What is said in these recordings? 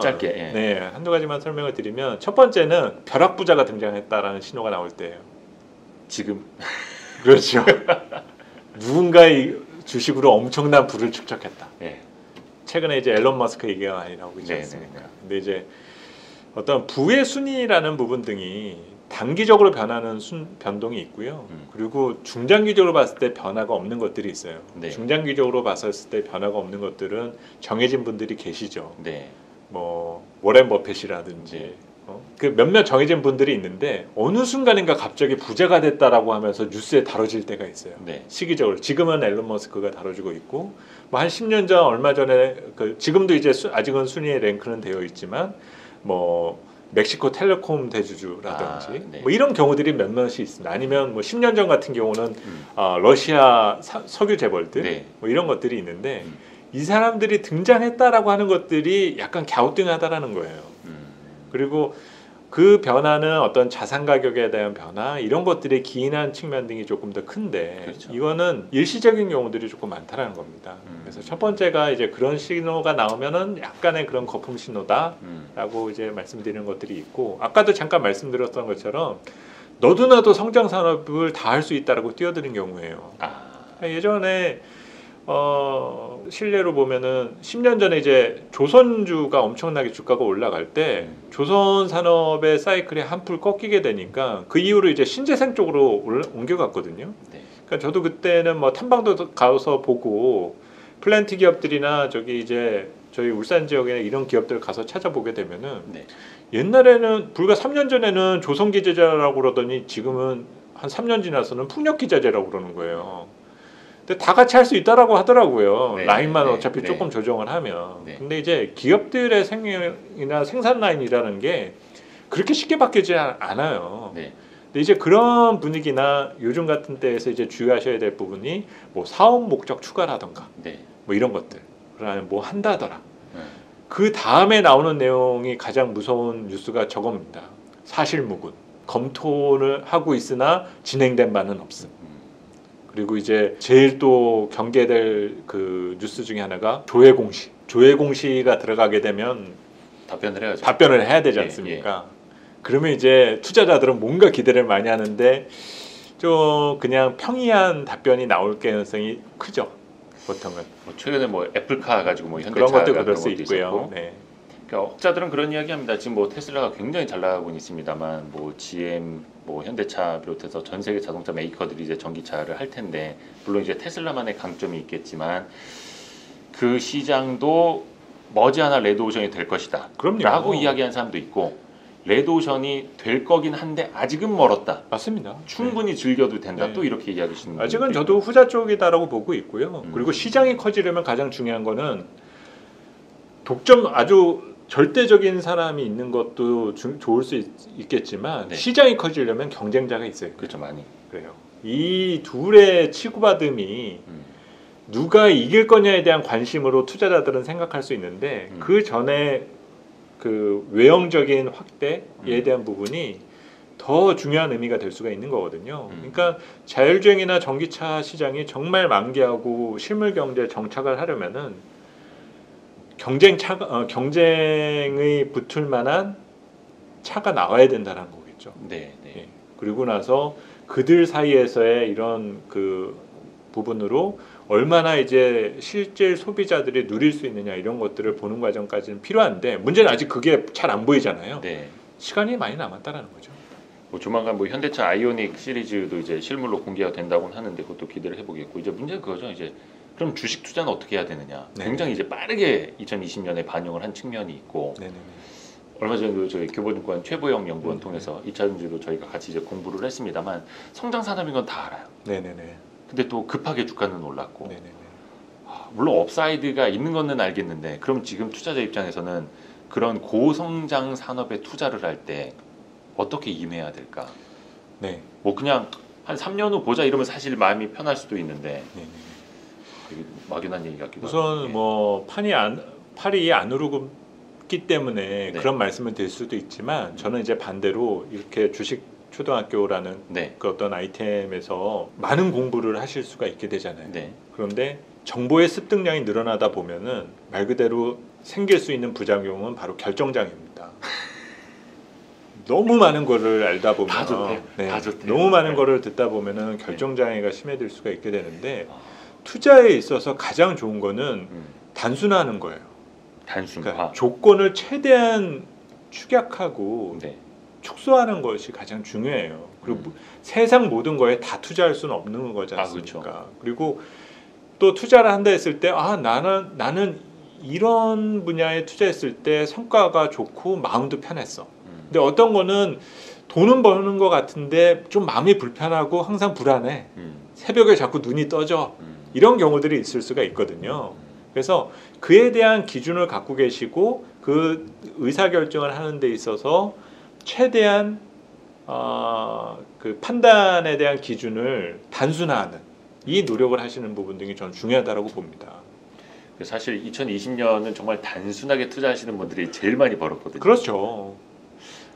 짧게. 예. 네, 한두 가지만 설명을 드리면 첫 번째는 벼락부자가 등장했다라는 신호가 나올 때예요. 지금 그렇죠. 누군가의 주식으로 엄청난 부를 축적했다. 예. 최근에 이제 앨런 머스크 얘기가 많이 나오고 있지 않습니까? 네네네. 근데 이제 어떤 부의 순위라는 부분 등이 단기적으로 변하는 변동이 있고요. 그리고 중장기적으로 봤을 때 변화가 없는 것들이 있어요. 네. 중장기적으로 봤을 때 변화가 없는 것들은 정해진 분들이 계시죠. 네. 뭐 워렌 버핏이라든지 네. 그 몇몇 정해진 분들이 있는데 어느 순간인가 갑자기 부자가 됐다라고 하면서 뉴스에 다뤄질 때가 있어요. 네. 시기적으로 지금은 앨런 머스크가 다뤄지고 있고 뭐 한 10년 전 얼마 전에 지금도 이제 아직은 순위에 랭크는 되어 있지만 뭐 멕시코 텔레콤 대주주라든지 네. 뭐 이런 경우들이 몇몇이 있습니다. 아니면 뭐 10년 전 같은 경우는 러시아 석유 재벌들 네. 뭐 이런 것들이 있는데 이 사람들이 등장했다라고 하는 것들이 약간 갸우뚱하다라는 거예요. 그리고 그 변화는 어떤 자산 가격에 대한 변화 이런 것들의 기인한 측면 등이 조금 더 큰데 그렇죠. 이거는 일시적인 경우들이 조금 많다라는 겁니다. 그래서 첫 번째가 이제 그런 신호가 나오면은 약간의 그런 거품 신호다라고 이제 말씀드리는 것들이 있고 아까도 잠깐 말씀드렸던 것처럼 너도 나도 성장 산업을 다 할 수 있다라고 뛰어드는 경우예요. 예전에 실례로 보면은 10년 전에 이제 조선주가 엄청나게 주가가 올라갈 때 조선 산업의 사이클이 한풀 꺾이게 되니까 그 이후로 이제 신재생 쪽으로 옮겨갔거든요. 네. 그러니까 저도 그때는 뭐 탐방도 가서 보고 플랜트 기업들이나 저기 이제 저희 울산 지역에 이런 기업들 가서 찾아보게 되면은 네. 옛날에는 불과 3년 전에는 조선기자재라고 그러더니 지금은 한 3년 지나서는 풍력기자재라고 그러는 거예요. 근데 다 같이 할 수 있다라고 하더라고요. 네, 라인만 네, 어차피 네. 조금 조정을 하면. 네. 근데 이제 기업들의 생명이나 생산 라인이라는 게 그렇게 쉽게 바뀌지 않아요. 네. 근데 이제 그런 분위기나 요즘 같은 때에서 이제 주의하셔야 될 부분이 뭐 사업 목적 추가라던가 네. 뭐 이런 것들. 그다음에 뭐 한다더라. 네. 그 다음에 나오는 내용이 가장 무서운 뉴스가 저겁니다. 사실무근. 검토를 하고 있으나 진행된 바는 없음. 그리고 이제 제일 또 경계될 그 뉴스 중에 하나가 조회 공시. 조회 공시가 들어가게 되면 답변을 해야죠. 답변을 해야 되지 않습니까? 그러면 이제 투자자들은 뭔가 기대를 많이 하는데 좀 그냥 평이한 답변이 나올 가능성이 크죠. 보통은. 뭐 최근에 뭐 애플카 가지고 뭐 그런 현대차가 것도 그럴 수 있고요. 있었고. 네. 그러니까 혹자들은 그런 이야기합니다. 지금 뭐 테슬라가 굉장히 잘 나가고 있습니다만 뭐 GM, 뭐 현대차 비롯해서 전 세계 자동차 메이커들이 이제 전기차를 할 텐데 물론 이제 테슬라만의 강점이 있겠지만 그 시장도 머지않아 레드오션이 될 것이다. 그럼요. 라고 이야기하는 사람도 있고 레드오션이 될 거긴 한데 아직은 멀었다. 맞습니다. 충분히 즐겨도 된다. 네. 또 이렇게 이야기하시는 분들도 아직은 있고. 저도 후자 쪽이다라고 보고 있고요. 그리고 시장이 커지려면 가장 중요한 거는 아주 절대적인 사람이 있는 것도 좋을 수 있겠지만 네. 시장이 커지려면 경쟁자가 있어요. 그렇죠, 많이. 그래요. 이 둘의 치고받음이 누가 이길 거냐에 대한 관심으로 투자자들은 생각할 수 있는데 그 전에 그 외형적인 확대에 대한 부분이 더 중요한 의미가 될 수가 있는 거거든요. 그러니까 자율주행이나 전기차 시장이 정말 만개하고 실물 경제에 정착을 하려면은 경쟁의 붙을 만한 차가 나와야 된다는 거겠죠. 네, 네. 예. 그리고 나서 그들 사이에서의 이런 그 부분으로 얼마나 이제 실제 소비자들이 누릴 수 있느냐 이런 것들을 보는 과정까지는 필요한데 문제는 아직 그게 잘 안 보이잖아요. 네. 시간이 많이 남았다라는 거죠. 뭐 조만간 뭐 현대차 아이오닉 시리즈도 이제 실물로 공개가 된다고는 하는데 그것도 기대를 해보겠고 이제 문제는 그거죠. 이제 그럼 주식 투자는 어떻게 해야 되느냐. 네. 굉장히 이제 빠르게 2020년에 반영을 한 측면이 있고 네네네. 얼마 전에도 저희 교보증권 최보영 연구원 통해서 2차전지도 저희가 같이 이제 공부를 했습니다만 성장 산업인 건 다 알아요. 네네네. 근데 또 급하게 주가는 올랐고 네네네. 물론 업사이드가 있는 거는 알겠는데 그럼 지금 투자자 입장에서는 그런 고성장 산업에 투자를 할 때 어떻게 임해야 될까? 네. 뭐 그냥 한 3년 후 보자 이러면 사실 마음이 편할 수도 있는데 네네. 되게 막연한 얘기 같기도 우선 하고. 뭐 팔이 안 오르기 때문에 네. 그런 말씀을 드릴 수도 있지만 저는 이제 반대로 이렇게 주식 초등학교라는 네. 그 어떤 아이템에서 많은 공부를 하실 수가 있게 되잖아요. 네. 그런데 정보의 습득량이 늘어나다 보면은 말 그대로 생길 수 있는 부작용은 바로 결정장애입니다. 너무 많은 거를 알다 보면 다 좋대요. 다 좋대요. 너무 많은 네. 거를 듣다 보면은 결정장애가 심해질 수가 있게 되는데 투자에 있어서 가장 좋은 거는 단순화하는 거예요. 단순화. 그러니까 조건을 최대한 축약하고 네. 축소하는 것이 가장 중요해요. 그리고 세상 모든 거에 다 투자할 수는 없는 거지 않습니까? 그렇죠. 그리고 또 투자를 한다 했을 때 나는 이런 분야에 투자했을 때 성과가 좋고 마음도 편했어. 근데 어떤 거는 돈은 버는 것 같은데 좀 마음이 불편하고 항상 불안해. 새벽에 자꾸 눈이 떠져. 이런 경우들이 있을 수가 있거든요. 그래서 그에 대한 기준을 갖고 계시고 그 의사결정을 하는 데 있어서 최대한 그 판단에 대한 기준을 단순화하는 이 노력을 하시는 부분 등이 저는 중요하다고 봅니다. 사실 2020년은 정말 단순하게 투자하시는 분들이 제일 많이 벌었거든요. 그렇죠.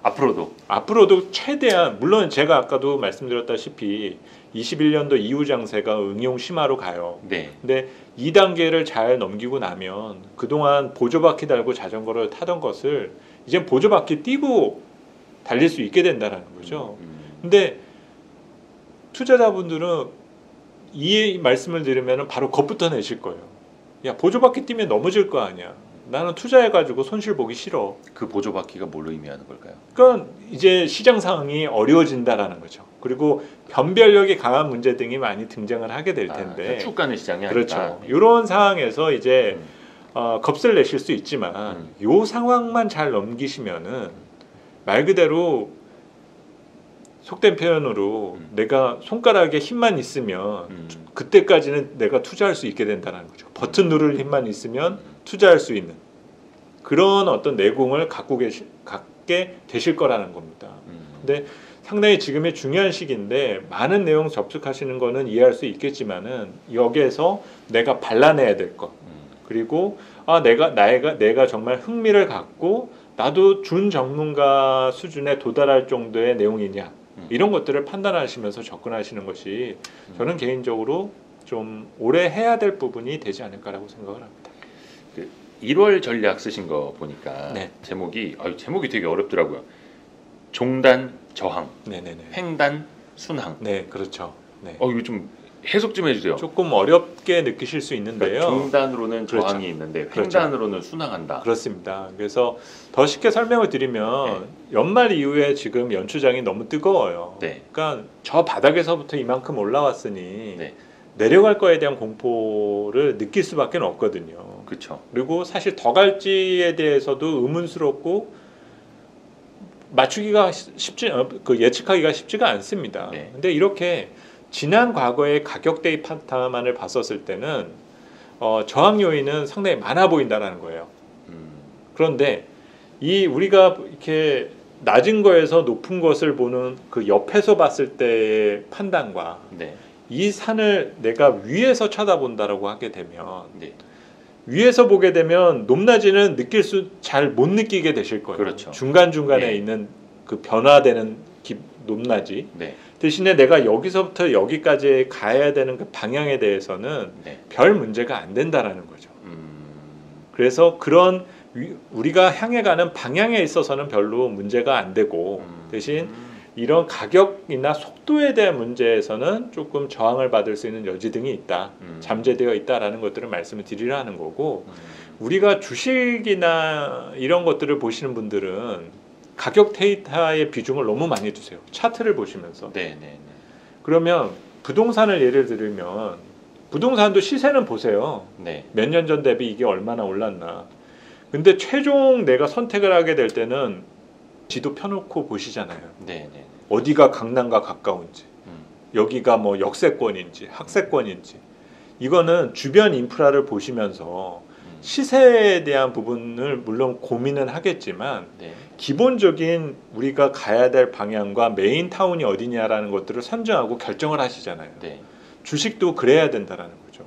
앞으로도 최대한 물론 제가 아까도 말씀드렸다시피 21년도 이후 장세가 응용 심화로 가요. 네. 근데 2단계를 잘 넘기고 나면 그동안 보조바퀴 달고 자전거를 타던 것을 이제 보조바퀴 띄고 달릴 수 있게 된다는 거죠. 근데 투자자분들은 이 말씀을 들으면 바로 겁부터 내실 거예요. 야, 보조바퀴 뛰면 넘어질 거 아니야. 나는 투자해가지고 손실 보기 싫어. 그 보조바퀴가 뭘로 의미하는 걸까요? 그러니까 이제 시장 상황이 어려워진다라는 거죠. 그리고 변별력이 강한 문제 등이 많이 등장을 하게 될 텐데. 그러니까 쭉 가는 시장이 그렇죠. 아니다. 이런 상황에서 이제 겁을 내실 수 있지만 요 상황만 잘 넘기시면은 말 그대로 속된 표현으로 내가 손가락에 힘만 있으면 그때까지는 내가 투자할 수 있게 된다는 거죠. 버튼 누를 힘만 있으면 투자할 수 있는 그런 어떤 내공을 갖게 되실 거라는 겁니다. 근데 상당히 지금의 중요한 시기인데 많은 내용 접속하시는 거는 이해할 수 있겠지만은 여기에서 내가 발라내야 될 것 그리고 내가 정말 흥미를 갖고 나도 준전문가 수준에 도달할 정도의 내용이냐 이런 것들을 판단하시면서 접근하시는 것이 저는 개인적으로 좀 오래 해야 될 부분이 되지 않을까라고 생각을 합니다. 1월 전략 쓰신 거 보니까 네. 제목이 되게 어렵더라고요. 종단 저항, 네네네. 횡단 순항. 네, 그렇죠. 네. 이거 좀 해석 좀 해주세요. 조금 어렵게 느끼실 수 있는데요. 그러니까 종단으로는 그렇죠. 저항이 있는데 그렇죠. 횡단으로는 순항한다. 그렇습니다. 그래서 더 쉽게 설명을 드리면 연말 이후에 지금 연초장이 너무 뜨거워요. 네. 그러니까 저 바닥에서부터 이만큼 올라왔으니 네. 내려갈 거에 대한 공포를 느낄 수밖에 없거든요. 그렇죠. 그리고 사실 더 갈지에 대해서도 의문스럽고 맞추기가 예측하기가 쉽지가 않습니다. 네. 근데 이렇게 지난 과거의 가격 데이터만을 봤었을 때는 저항 요인은 상당히 많아 보인다라는 거예요. 그런데 우리가 이렇게 낮은 거에서 높은 것을 보는 그 옆에서 봤을 때의 판단과 네. 이 산을 내가 위에서 쳐다본다라고 하게 되면 네. 위에서 보게 되면 높낮이는 잘 못 느끼게 되실 거예요. 그렇죠. 중간중간에 예. 있는 그 변화되는 높낮이 네. 대신에 내가 여기서부터 여기까지 가야 되는 그 방향에 대해서는 네. 별 문제가 안 된다라는 거죠. 그래서 그런 우리가 향해 가는 방향에 있어서는 별로 문제가 안 되고 대신 이런 가격이나 속도에 대한 문제에서는 조금 저항을 받을 수 있는 여지 등이 있다. 잠재되어 있다라는 것들을 말씀을 드리려 하는 거고 우리가 주식이나 이런 것들을 보시는 분들은 가격 데이터의 비중을 너무 많이 두세요. 차트를 보시면서. 네. 그러면 부동산을 예를 들면 부동산도 시세는 보세요. 네. 몇 년 전 대비 이게 얼마나 올랐나. 근데 최종 내가 선택을 하게 될 때는 지도 펴놓고 보시잖아요. 네. 어디가 강남과 가까운지, 여기가 뭐 역세권인지, 학세권인지. 이거는 주변 인프라를 보시면서 시세에 대한 부분을 물론 고민은 하겠지만 네. 기본적인 우리가 가야 될 방향과 메인 타운이 어디냐라는 것들을 선정하고 결정을 하시잖아요. 네. 주식도 그래야 된다라는 거죠.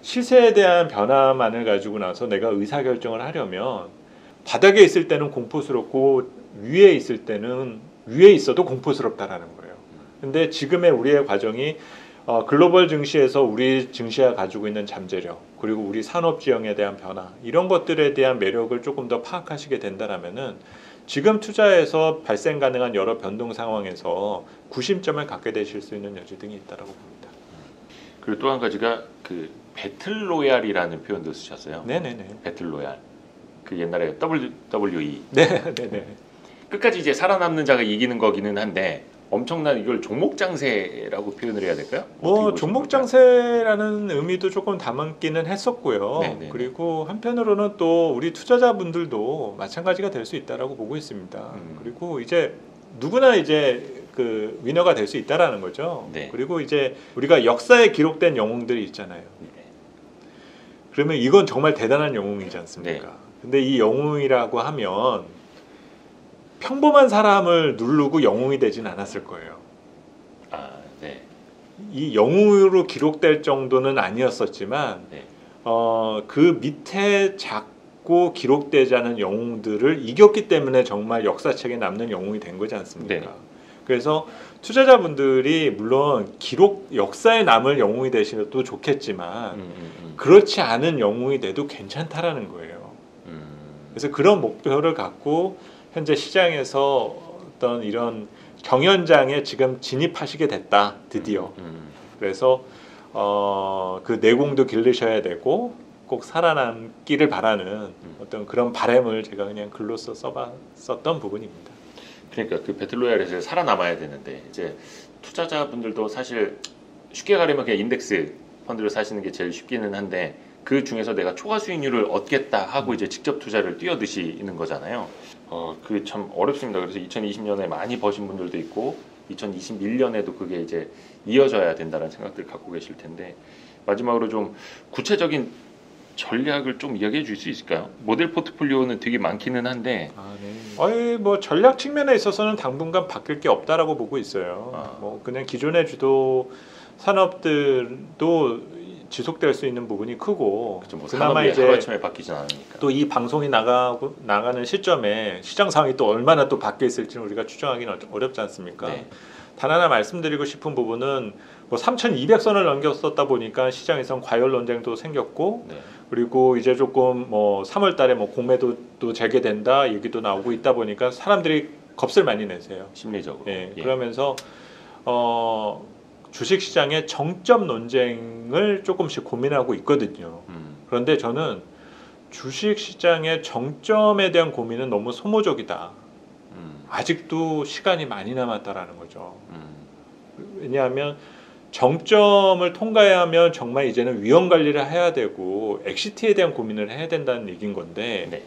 시세에 대한 변화만을 가지고 나서 내가 의사결정을 하려면 바닥에 있을 때는 공포스럽고 위에 있을 때는 위에 있어도 공포스럽다라는 거예요. 근데 지금의 우리의 과정이 글로벌 증시에서 우리 증시가 가지고 있는 잠재력 그리고 우리 산업 지형에 대한 변화 이런 것들에 대한 매력을 조금 더 파악하시게 된다라면은 지금 투자에서 발생 가능한 여러 변동 상황에서 구심점을 갖게 되실 수 있는 여지 등이 있다고 봅니다. 그리고 또 한 가지가 그 배틀로얄이라는 표현도 쓰셨어요. 네네네. 배틀로얄. 그 옛날에 WWE. 네네네. 끝까지 이제 살아남는 자가 이기는 거기는 한데 엄청난 이걸 종목 장세라고 표현을 해야 될까요? 뭐 종목 장세라는 의미도 조금 담기는 했었고요. 네네네. 그리고 한편으로는 또 우리 투자자분들도 마찬가지가 될 수 있다라고 보고 있습니다. 그리고 이제 누구나 이제 그 위너가 될 수 있다라는 거죠. 네. 그리고 이제 우리가 역사에 기록된 영웅들이 있잖아요. 네. 그러면 이건 정말 대단한 영웅이지 않습니까? 네. 근데 이 영웅이라고 하면 평범한 사람을 누르고 영웅이 되진 않았을 거예요. 아, 네. 이 영웅으로 기록될 정도는 아니었었지만 네. 그 밑에 작고 기록되지 않은 영웅들을 이겼기 때문에 정말 역사책에 남는 영웅이 된 거지 않습니까? 네. 그래서 투자자분들이 물론 역사에 남을 영웅이 되시면 좋겠지만 그렇지 않은 영웅이 돼도 괜찮다라는 거예요. 그래서 그런 목표를 갖고 현재 시장에서 어떤 이런 경연장에 지금 진입하시게 됐다 드디어. 그래서 그 내공도 기르셔야 되고 꼭 살아남기를 바라는 어떤 그런 바람을 제가 그냥 글로써 썼던 부분입니다. 그러니까 그 배틀로얄에서 살아남아야 되는데 이제 투자자분들도 사실 쉽게 가려면 그냥 인덱스 펀드를 사시는 게 제일 쉽기는 한데 그 중에서 내가 초과 수익률을 얻겠다 하고 이제 직접 투자를 뛰어드시는 거잖아요. 그게 참 어렵습니다. 그래서 2020년에 많이 버신 분들도 있고 2021년에도 그게 이제 이어져야 된다는 생각들 갖고 계실 텐데 마지막으로 좀 구체적인 전략을 좀 이야기해 줄 수 있을까요? 모델 포트폴리오는 되게 많기는 한데 뭐 전략 측면에 있어서는 당분간 바뀔 게 없다라고 보고 있어요. 뭐 그냥 기존의 주도 산업들도 지속될 수 있는 부분이 크고 그렇죠. 뭐 그나마 산업이 이제 하루아침에 바뀌진 않으니까 또 이 방송이 나가는 시점에 시장 상황이 또 얼마나 또 바뀌어 있을지는 우리가 추정하기는 어렵지 않습니까? 네. 단 하나 말씀드리고 싶은 부분은 뭐 3,200선을 넘겼었다 보니까 시장에선 과열 논쟁도 생겼고 네. 그리고 이제 조금 뭐 3월달에 뭐 공매도 또 재개된다 얘기도 나오고 있다 보니까 사람들이 겁을 많이 내세요. 심리적으로. 예, 예. 그러면서 주식시장의 정점 논쟁을 조금씩 고민하고 있거든요. 그런데 저는 주식시장의 정점에 대한 고민은 너무 소모적이다. 아직도 시간이 많이 남았다라는 거죠. 왜냐하면 정점을 통과하면 정말 이제는 위험 관리를 해야 되고 엑시트에 대한 고민을 해야 된다는 얘기인 건데 네.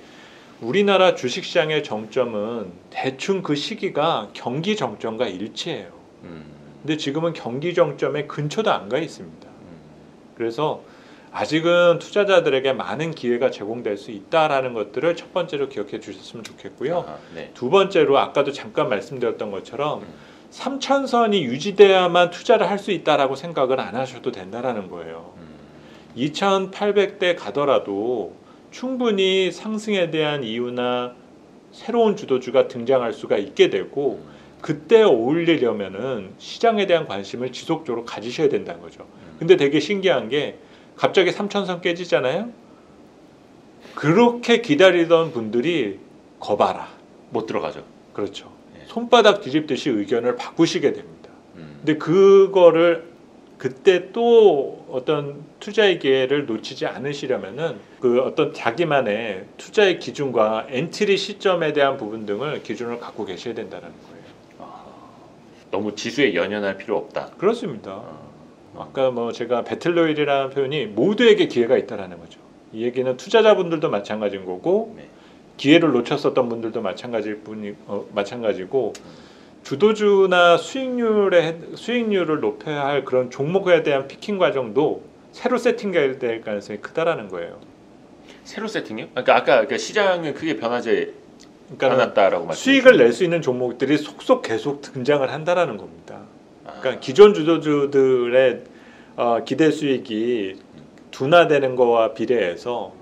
우리나라 주식시장의 정점은 대충 그 시기가 경기 정점과 일치해요. 근데 지금은 경기 정점에 근처도 안 가 있습니다. 그래서 아직은 투자자들에게 많은 기회가 제공될 수 있다라는 것들을 첫 번째로 기억해 주셨으면 좋겠고요. 네. 두 번째로 아까도 잠깐 말씀드렸던 것처럼 3,000선이 유지돼야만 투자를 할 수 있다라고 생각을 안 하셔도 된다라는 거예요. 2,800대 가더라도 충분히 상승에 대한 이유나 새로운 주도주가 등장할 수가 있게 되고 그때 어울리려면은 시장에 대한 관심을 지속적으로 가지셔야 된다는 거죠. 근데 되게 신기한 게 갑자기 3,000선 깨지잖아요. 그렇게 기다리던 분들이 거봐라. 못 들어가죠. 그렇죠. 네. 손바닥 뒤집듯이 의견을 바꾸시게 됩니다. 근데 그거를 그때 또 어떤 투자의 기회를 놓치지 않으시려면은 그 어떤 자기만의 투자의 기준과 엔트리 시점에 대한 부분 등을 기준을 갖고 계셔야 된다는 거예요. 너무 지수에 연연할 필요 없다. 그렇습니다. 아까 뭐 제가 배틀로얄이라는 표현이 모두에게 기회가 있다라는 거죠. 이 얘기는 투자자분들도 마찬가지인 거고 네. 기회를 놓쳤었던 분들도 마찬가지고 주도주나 수익률을 높여야 할 그런 종목에 대한 피킹 과정도 새로 세팅될 가능성이 크다라는 거예요. 새로 세팅이요? 그러니까 시장은 크게 변하지 그러니까 않았다라고 말씀하셨죠. 수익을 낼 수 있는 종목들이 속속 계속 등장을 한다라는 겁니다. 그러니까 기존 주도주들의 기대 수익이 둔화되는 거와 비례해서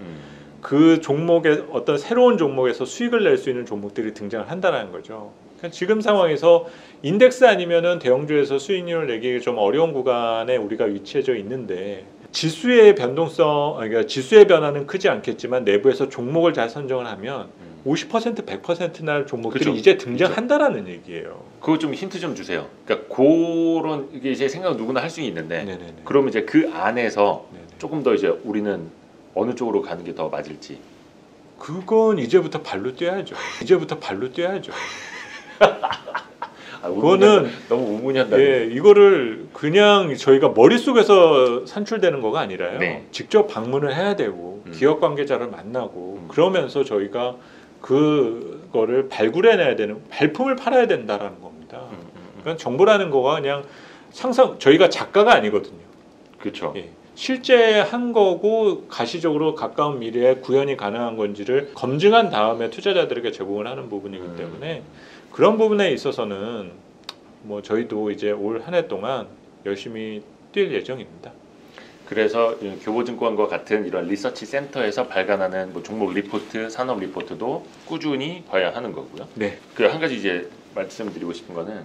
그 종목의 어떤 새로운 종목에서 수익을 낼 수 있는 종목들이 등장을 한다는 거죠. 그러니까 지금 상황에서 인덱스 아니면은 대형주에서 수익률을 내기 좀 어려운 구간에 우리가 위치해져 있는데 지수의 변동성, 그러니까 지수의 변화는 크지 않겠지만 내부에서 종목을 잘 선정을 하면 50% 100% 날 종목들이 그쵸. 이제 등장한다라는 얘기예요. 그거 좀 힌트 좀 주세요. 그러니까 그런 이게 이제 생각 누구나 할 수 있는데 네네네. 그러면 이제 그 안에서 네네. 조금 더 이제 우리는 어느 쪽으로 가는 게 더 맞을지. 그건 이제부터 발로 뛰어야죠. 이제부터 발로 뛰어야죠. 그거는 너무 우문현다. 예, 이거를 그냥 저희가 머릿속에서 산출되는 거가 아니라요. 네. 직접 방문을 해야 되고 기업 관계자를 만나고 그러면서 저희가 그거를 발굴해내야 되는 발품을 팔아야 된다라는 겁니다. 그러니까 정보라는 거가 그냥 상상 저희가 작가가 아니거든요. 그렇죠. 예. 실제 한 거고 가시적으로 가까운 미래에 구현이 가능한 건지를 검증한 다음에 투자자들에게 제공을 하는 부분이기 때문에 그런 부분에 있어서는 뭐 저희도 이제 올 한 해 동안 열심히 뛸 예정입니다. 그래서 교보증권과 같은 이런 리서치 센터에서 발간하는 뭐 종목 리포트, 산업 리포트도 꾸준히 봐야 하는 거고요. 네. 그 한 가지 이제 말씀드리고 싶은 거는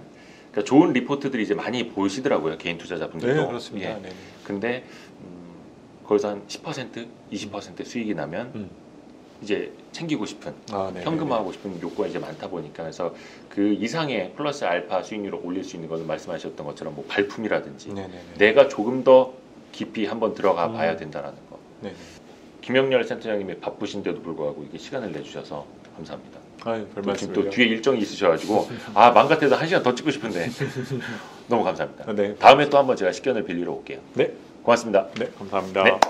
그러니까 좋은 리포트들이 이제 많이 보시더라고요, 개인 투자자분들도. 네, 그렇습니다. 예. 네. 근데 거기서 한 10%, 20% 수익이 나면 이제 챙기고 싶은 현금화하고 싶은 욕구가 이제 많다 보니까 그래서 그 이상의 플러스 알파 수익률을 올릴 수 있는 것은 말씀하셨던 것처럼 뭐 발품이라든지 내가 조금 더 깊이 한번 들어가 봐야 된다라는 거. 네네. 김영렬 센터장님이 바쁘신데도 불구하고 이게 시간을 내주셔서 감사합니다. 아유, 별 지금 말씀을요. 또 뒤에 일정이 있으셔가지고 맘 같아도 1시간 더 찍고 싶은데 너무 감사합니다. 네. 다음에 또 한번 제가 식견을 빌리러 올게요. 네. 고맙습니다. 네, 감사합니다. 네.